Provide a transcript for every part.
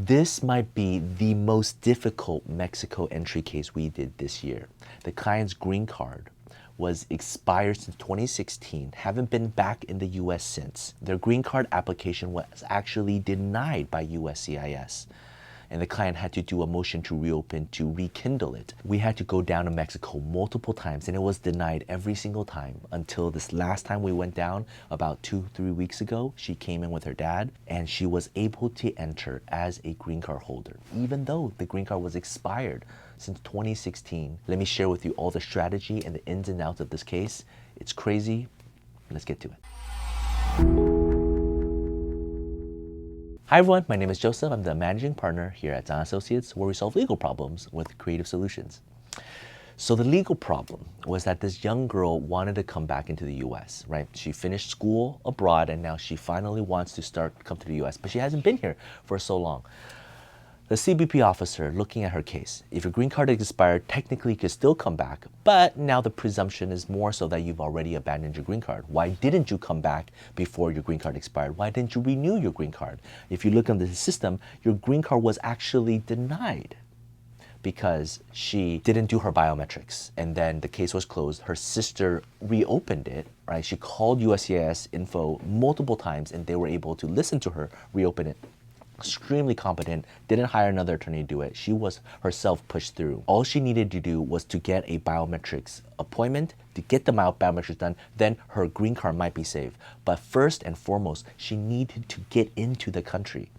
This might be the most difficult Mexico entry case we did this year. The client's green card was expired since 2016, haven't been back in the US since. Their green card application was actually denied by USCIS. And the client had to do a motion to reopen to rekindle it. We had to go down to Mexico multiple times and it was denied every single time until this last time we went down about 2-3 weeks ago. She came in with her dad and she was able to enter as a green card holder, even though the green card was expired since 2016. Let me share with you all the strategy and the ins and outs of this case. It's crazy. Let's get to it. Hi everyone, my name is Joseph. I'm the managing partner here at Tsang and Associates, where we solve legal problems with creative solutions. So the legal problem was that this young girl wanted to come back into the US, right? She finished school abroad and now she finally wants to come to the US, but she hasn't been here for so long. The CBP officer looking at her case, if your green card is expired, technically you could still come back, but now the presumption is more so that you've already abandoned your green card. Why didn't you come back before your green card expired? Why didn't you renew your green card? If you look under the system, your green card was actually denied because she didn't do her biometrics and then the case was closed. Her sister reopened it, right? She called USCIS info multiple times and they were able to listen to her, reopen it. Extremely competent, didn't hire another attorney to do it. She was herself pushed through. All she needed to do was to get a biometrics appointment, to get the biometrics done, then her green card might be saved. But first and foremost, she needed to get into the country.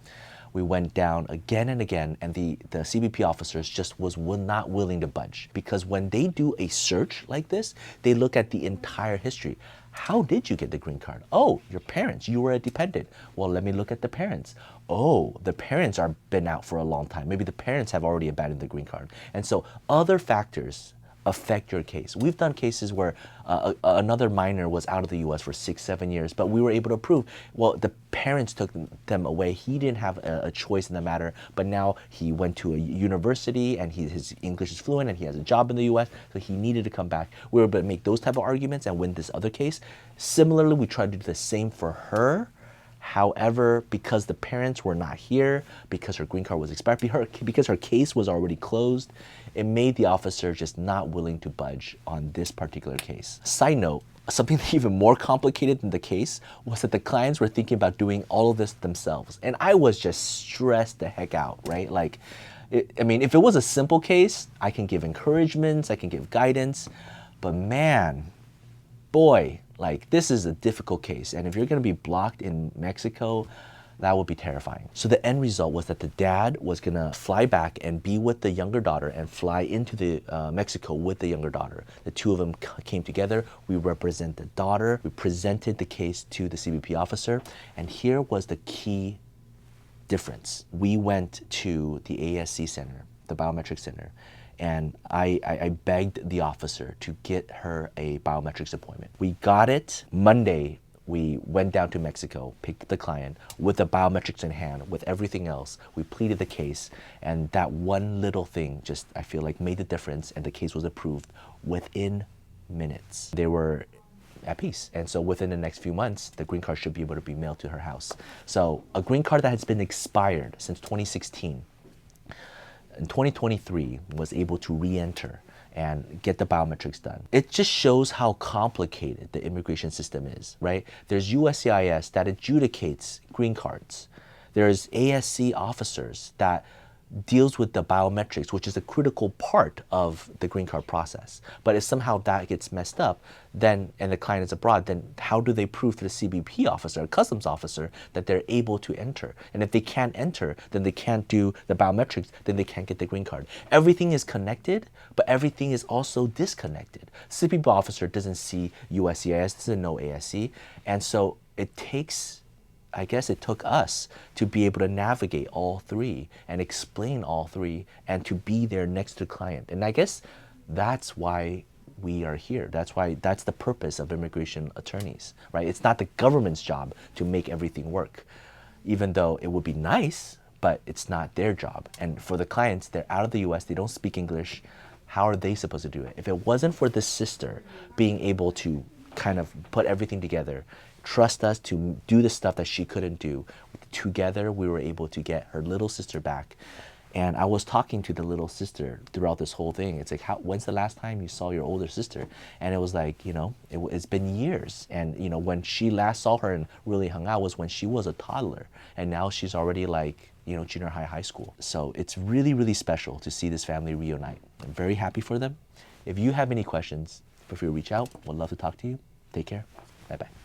We went down again and again, and the CBP officers just were not willing to budge, because when they do a search like this, they look at the entire history. How did you get the green card? Oh, your parents, you were a dependent. Well, let me look at the parents. Oh, the parents are been out for a long time. Maybe the parents have already abandoned the green card. And so other factors affect your case. We've done cases where another minor was out of the US for 6-7 years, but we were able to prove, well, the parents took them away. He didn't have a choice in the matter, but now he went to a university and his English is fluent and he has a job in the US, so he needed to come back. We were able to make those type of arguments and win this other case. Similarly, we tried to do the same for her. However, because the parents were not here, because her green card was expired, because her case was already closed, it made the officer just not willing to budge on this particular case. Side note, something even more complicated than the case was that the clients were thinking about doing all of this themselves. And I was just stressed the heck out, right? Like, I mean, if it was a simple case, I can give encouragements, I can give guidance, but man, boy, like, this is a difficult case. And if you're gonna be blocked in Mexico, that would be terrifying. So the end result was that the dad was gonna fly back and be with the younger daughter and fly into the Mexico with the younger daughter. The two of them came together. We represent the daughter. We presented the case to the CBP officer. And here was the key difference. We went to the ASC center, the biometric center, and I begged the officer to get her a biometrics appointment. We got it Monday. We went down to Mexico, picked the client with the biometrics in hand, with everything else. We pleaded the case, and that one little thing just, I feel like, made the difference, and the case was approved within minutes. They were at peace. And so within the next few months, the green card should be able to be mailed to her house. So a green card that has been expired since 2016, in 2023, was able to re-enter and get the biometrics done. It just shows how complicated the immigration system is, right? There's USCIS that adjudicates green cards. There's ASC officers that deals with the biometrics, which is a critical part of the green card process. But if somehow that gets messed up, then, and the client is abroad, then how do they prove to the CBP officer, customs officer, that they're able to enter? And if they can't enter, then they can't do the biometrics, then they can't get the green card. Everything is connected, but everything is also disconnected. CBP officer doesn't see USCIS, doesn't know ASC, and so it takes, I guess it took us to be able to navigate all three and explain all three and to be there next to the client. And I guess that's why we are here. That's the purpose of immigration attorneys, right? It's not the government's job to make everything work, even though it would be nice, but it's not their job. And for the clients, they're out of the US, they don't speak English. How are they supposed to do it? If it wasn't for this sister being able to kind of put everything together, trust us to do the stuff that she couldn't do, together we were able to get her little sister back. And I was talking to the little sister throughout this whole thing. It's like, when's the last time you saw your older sister? And it was like, you know, it's been years. And, you know, when she last saw her and really hung out was when she was a toddler. And now she's already like, you know, junior high, high school. So it's really, really special to see this family reunite. I'm very happy for them. If you have any questions, feel free to reach out. We'd love to talk to you. Take care. Bye-bye.